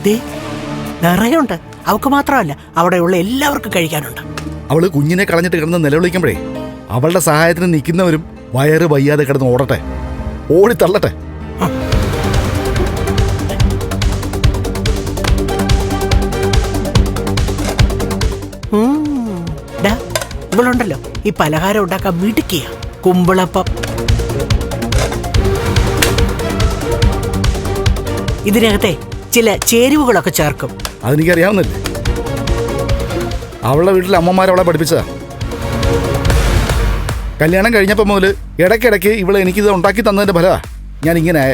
ദേ നിറയുണ്ട്. അവക്ക് മാത്രമല്ല, അവിടെയുള്ള എല്ലാവർക്കും കഴിക്കാനുണ്ട്. അവള് കുഞ്ഞിനെ കളഞ്ഞിട്ട് കിടന്ന് നിലവിളിക്കുമ്പോഴേ അവളുടെ സഹായത്തിന് നിൽക്കുന്നവരും വയറ് വയ്യാതെ കിടന്ന് ഓടട്ടെ, ഓടി തള്ളട്ടെ. ഇവളുണ്ടല്ലോ ഈ പലഹാരം ഉണ്ടാക്കാൻ മിടുക്കിയ. കുമ്പിളപ്പം, ഇതിനകത്തെ ചില ചേരുവകളൊക്കെ ചേർക്കും. അതെനിക്കറിയാവുന്നല്ലേ, അവളുടെ വീട്ടിലെ അമ്മമാരവളെ പഠിപ്പിച്ചതാ. കല്യാണം കഴിഞ്ഞപ്പോൾ മുതൽ ഇടയ്ക്കിടയ്ക്ക് ഇവളെ എനിക്കിത് ഉണ്ടാക്കി തന്നതിന്റെ ഫലമാ ഞാൻ ഇങ്ങനെ.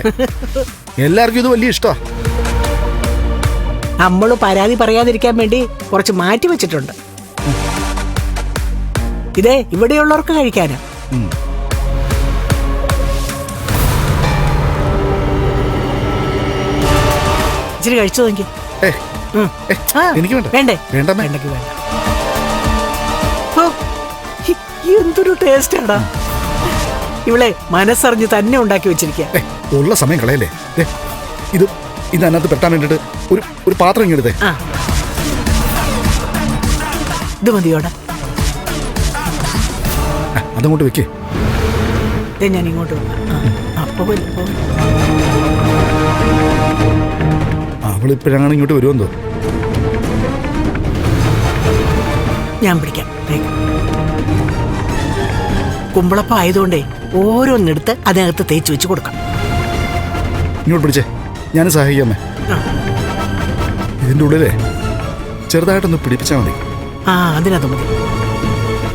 എല്ലാവർക്കും ഇത് വലിയ ഇഷ്ടമാണ്. നമ്മള് പരാതി പറയാതിരിക്കാൻ വേണ്ടി കുറച്ച് മാറ്റി വെച്ചിട്ടുണ്ട്. ഇതേ ഇവിടെയുള്ളവർക്ക് കഴിക്കാനാ. ഇച്ചിരി കഴിച്ചു നോക്കി. എനിക്ക് വേണ്ട. വേണ്ടേ? വേണ്ട. വേണ്ടെങ്കിൽ വേണ്ട. എന്തൊരു ടേസ്റ്റാടാ. ഇവളെ മനസ്സറിഞ്ഞ് തന്നെ ഉണ്ടാക്കി വെച്ചിരിക്കുക. ഉള്ള സമയം കളയല്ലേ. ഇതിനകത്ത് പെട്ടാൻ വേണ്ടിട്ട് ഒരു പാത്രം ഇങ്ങെടുത്തേ. ഇത് മതിയോടാ. അതങ്ങോട്ട് വെക്കേ. ഞാൻ ഇങ്ങോട്ട് അവളിപ്പോഴാണ് ഇങ്ങോട്ട് വരുമെന്തോ. ഞാൻ പിടിക്കാം. കുമ്പളപ്പം ആയതുകൊണ്ടേ ഓരോന്നെടുത്ത് അതിനകത്ത് തേച്ച് വെച്ച് കൊടുക്കാം. ഇങ്ങോട്ട് പിടിച്ചേ, ഞാൻ സഹായിക്കാമേ. ഇതിൻ്റെ ഉള്ളിലേ ചെറുതായിട്ടൊന്ന് പിടിപ്പിച്ചാൽ മതി. അതിനകത്ത് മതി.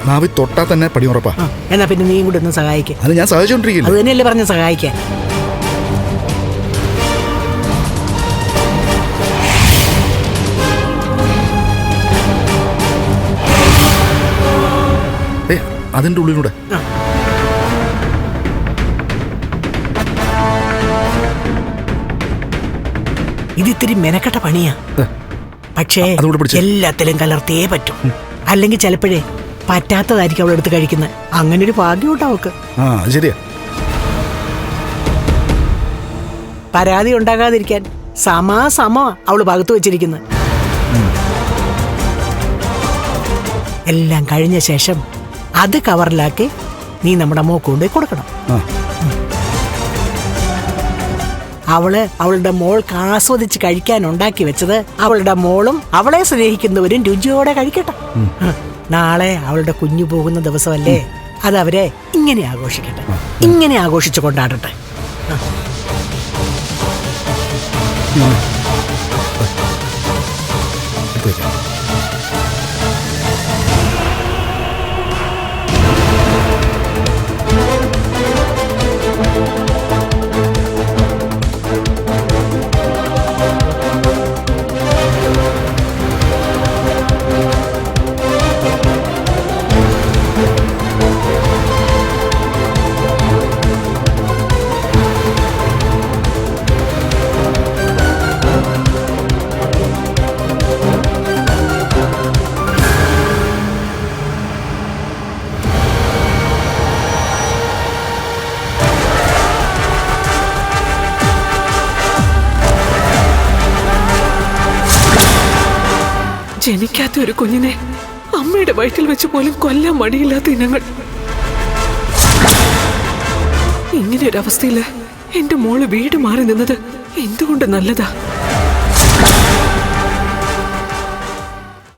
നാവി തൊട്ടാ തന്നെ പടി ഉറപ്പാ. എന്നാ പിന്നെ നീയും കൂടെ ഒന്ന് സഹായിക്കാം. അത് ഞാൻ സഹായിച്ചോണ്ടിരിക്കില്ല. അത് തന്നെയല്ലേ പറഞ്ഞ സഹായിക്കാൻ. അതിൻ്റെ ഉള്ളിലൂടെ ഇതിത്തിരി മെനക്കെട്ട പണിയാ. പക്ഷേ എല്ലാത്തിലും കലർത്തിയേ പറ്റും. അല്ലെങ്കിൽ ചിലപ്പോഴേ പറ്റാത്തതായിരിക്കും അവൾ എടുത്ത് കഴിക്കുന്നത്. അങ്ങനെ ഒരു ഭാഗ്യം അവക്ക്. ശരിയാ. പരാതി ഉണ്ടാകാതിരിക്കാൻ സമാ അവള് പകുത്തു വെച്ചിരിക്കുന്നത്. എല്ലാം കഴിഞ്ഞ ശേഷം അത് കവറിലാക്കി നീ നമ്മുടെ മോക്ക് കൊണ്ടുപോയി കൊടുക്കണം. അവളുടെ മോൾക്ക് ആസ്വദിച്ച് കഴിക്കാൻ ഉണ്ടാക്കി വെച്ചത് അവളുടെ മോളും അവളെ സ്നേഹിക്കുന്നവരും രുചിയോടെ കഴിക്കട്ടെ. നാളെ അവളുടെ കുഞ്ഞു പോകുന്ന ദിവസമല്ലേ, അത് അവരെ ഇങ്ങനെ ആഘോഷിക്കട്ടെ, ഇങ്ങനെ ആഘോഷിച്ചു കൊണ്ടാടട്ടെ. ജനിക്കാത്ത ഒരു കുഞ്ഞിനെ അമ്മയുടെ വയറ്റിൽ വെച്ച് പോലും കൊല്ലാൻ മടിയില്ലാത്ത ഇനങ്ങൾ. ഇങ്ങനെയൊരവസ്ഥയില് എന്റെ മോള് വീട് മാറി നിന്നത് എന്തുകൊണ്ട് നല്ലതാ.